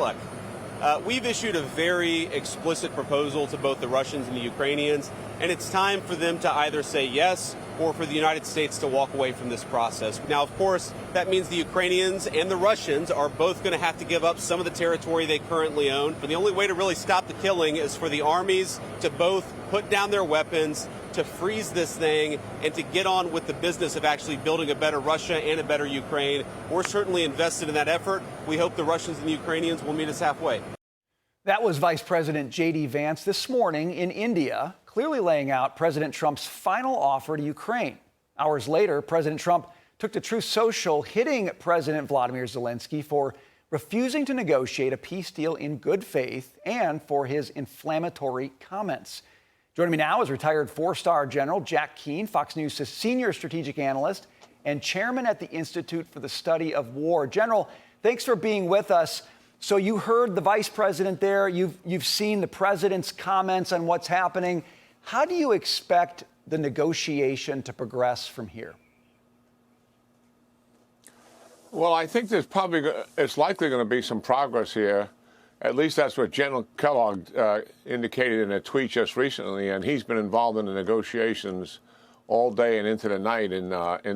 look, we've issued a very explicit proposal to both the Russians and the Ukrainians, and it's time for them to either say yes or for the United States to walk away from this process. Now, of course, that means the Ukrainians and the Russians are both going to have to give up some of the territory they currently own. But the only way to really stop the killing is for the armies to both put down their weapons, to freeze this thing, and to get on with the business of actually building a better Russia and a better Ukraine. We're certainly invested in that effort. We hope the Russians and the Ukrainians will meet us halfway. That was Vice President J.D. Vance this morning in India, clearly laying out President Trump's final offer to Ukraine. Hours later, President Trump took to Truth Social, hitting President Vladimir Zelenskyy for refusing to negotiate a peace deal in good faith and for his inflammatory comments. Joining me now is retired four-star General Jack Keane, Fox News' senior strategic analyst and chairman at the Institute for the Study of War. General, thanks for being with us. So you heard the vice president there. You've seen the president's comments on what's happening. How do you expect the negotiation to progress from here? Well, I think it's likely going to be some progress here. At least that's what General Kellogg indicated in a tweet just recently, and he's been involved in the negotiations all day and into the night in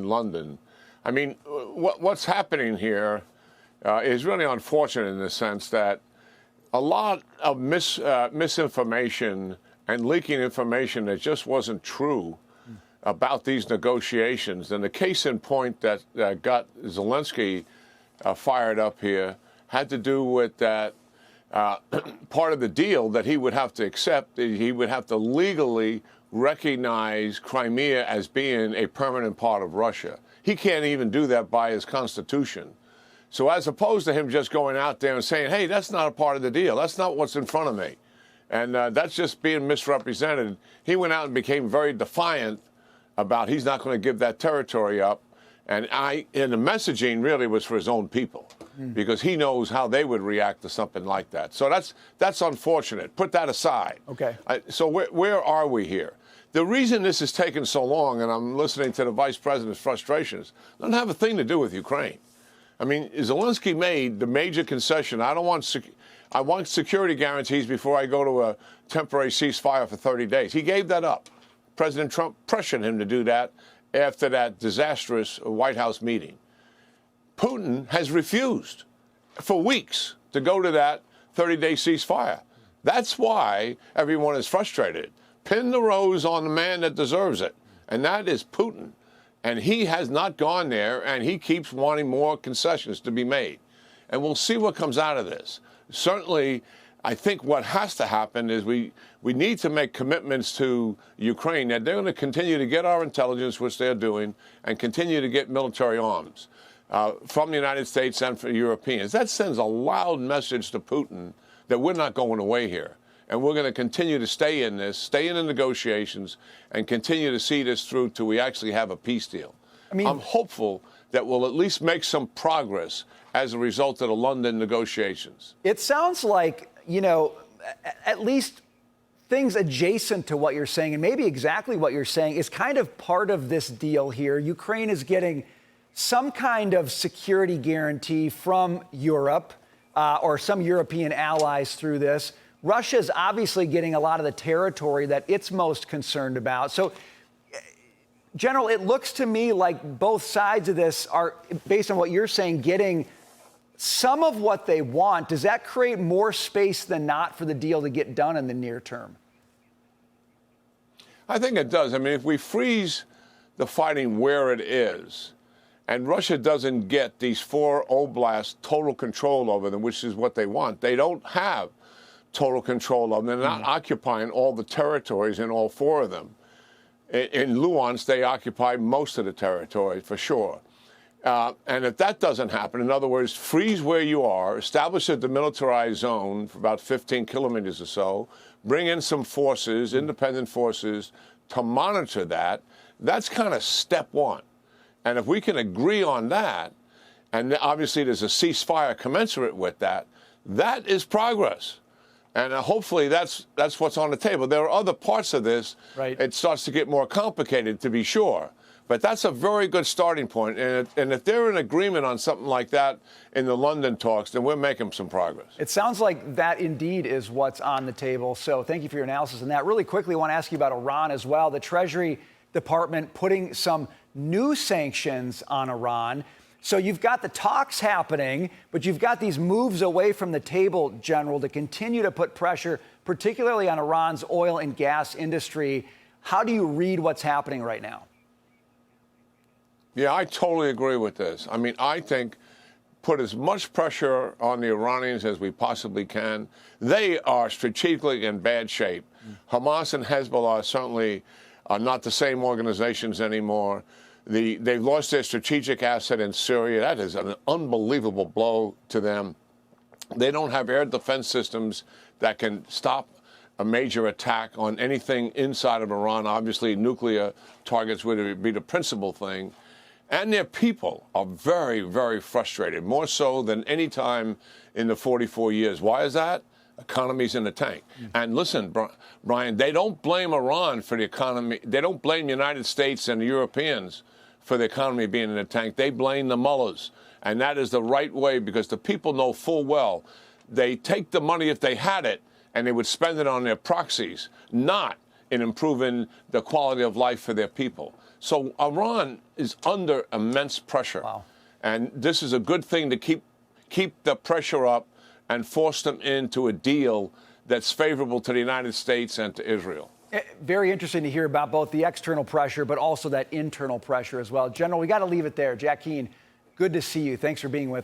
London. I mean, what's happening here is really unfortunate in the sense that a lot of misinformation and leaking information that just wasn't true about these negotiations. And the case in point that got Zelenskyy fired up here had to do with that part of the deal that he would have to accept. He would have to legally recognize Crimea as being a permanent part of Russia. He can't even do that by his constitution. So as opposed to him just going out there and saying, hey, that's not a part of the deal. That's not what's in front of me. And that's just being misrepresented. He went out and became very defiant about he's not going to give that territory up. And the messaging really was for his own people because he knows how they would react to something like that. So that's unfortunate. Put that aside. Okay. So where are we here? The reason this has taken so long, and I'm listening to the vice president's frustrations, doesn't have a thing to do with Ukraine. I mean, Zelenskyy made the major concession. I want security guarantees before I go to a temporary ceasefire for 30 days. He gave that up. President Trump pressured him to do that after that disastrous White House meeting. Putin has refused for weeks to go to that 30-day ceasefire. That's why everyone is frustrated. Pin the rose on the man that deserves it, and that is Putin. And he has not gone there, and he keeps wanting more concessions to be made. And we'll see what comes out of this. Certainly, I think what has to happen is we need to make commitments to Ukraine that they're going to continue to get our intelligence, which they're doing, and continue to get military arms from the United States and from Europeans. That sends a loud message to Putin that we're not going away here. And we're going to continue to stay in this, stay in the negotiations, and continue to see this through till we actually have a peace deal. I'm hopeful that we'll at least make some progress as a result of the London negotiations. It sounds like, you know, at least things adjacent to what you're saying, and maybe exactly what you're saying, is kind of part of this deal here. Ukraine is getting some kind of security guarantee from Europe or some European allies through this. Russia's obviously getting a lot of the territory that it's most concerned about. So, General, it looks to me like both sides of this are, based on what you're saying, getting some of what they want. Does that create more space than not for the deal to get done in the near term? I think it does. I mean, if we freeze the fighting where it is, and Russia doesn't get these 4 oblasts total control over them, which is what they want, they don't have total control of them. They're not occupying all the territories in all 4 of them. In Luhansk, they occupy most of the territory, for sure. And if that doesn't happen, in other words, freeze where you are, establish a demilitarized zone for about 15 kilometers or so, bring in some forces, independent forces, to monitor that, that's kind of step 1. And if we can agree on that, and obviously there's a ceasefire commensurate with that, that is progress. And hopefully that's what's on the table. There are other parts of this. Right. It starts to get more complicated, to be sure. But that's a very good starting point. And if they're in agreement on something like that in the London talks, then we're making some progress. It sounds like that indeed is what's on the table. So thank you for your analysis on that. Really quickly, I want to ask you about Iran as well. The Treasury Department putting some new sanctions on Iran. So you've got the talks happening, but you've got these moves away from the table, General, to continue to put pressure, particularly on Iran's oil and gas industry. How do you read what's happening right now? Yeah, I totally agree with this. I mean, I think put as much pressure on the Iranians as we possibly can. They are strategically in bad shape. Hamas and Hezbollah certainly are not the same organizations anymore. They've lost their strategic asset in Syria. That is an unbelievable blow to them. They don't have air defense systems that can stop a major attack on anything inside of Iran. Obviously, nuclear targets would be the principal thing. And their people are very, very frustrated, more so than any time in the 44 years. Why is that? Economy's in the tank. And listen, Brian, they don't blame Iran for the economy. They don't blame the United States and the Europeans for the economy being in the tank. They blame the mullahs. And that is the right way, because the people know full well they take the money if they had it and they would spend it on their proxies, not in improving the quality of life for their people. So Iran is under immense pressure. Wow. And this is a good thing to keep the pressure up and force them into a deal that's favorable to the United States and to Israel. Very interesting to hear about both the external pressure, but also that internal pressure as well. General, we got to leave it there. Jack Keane, good to see you. Thanks for being with us.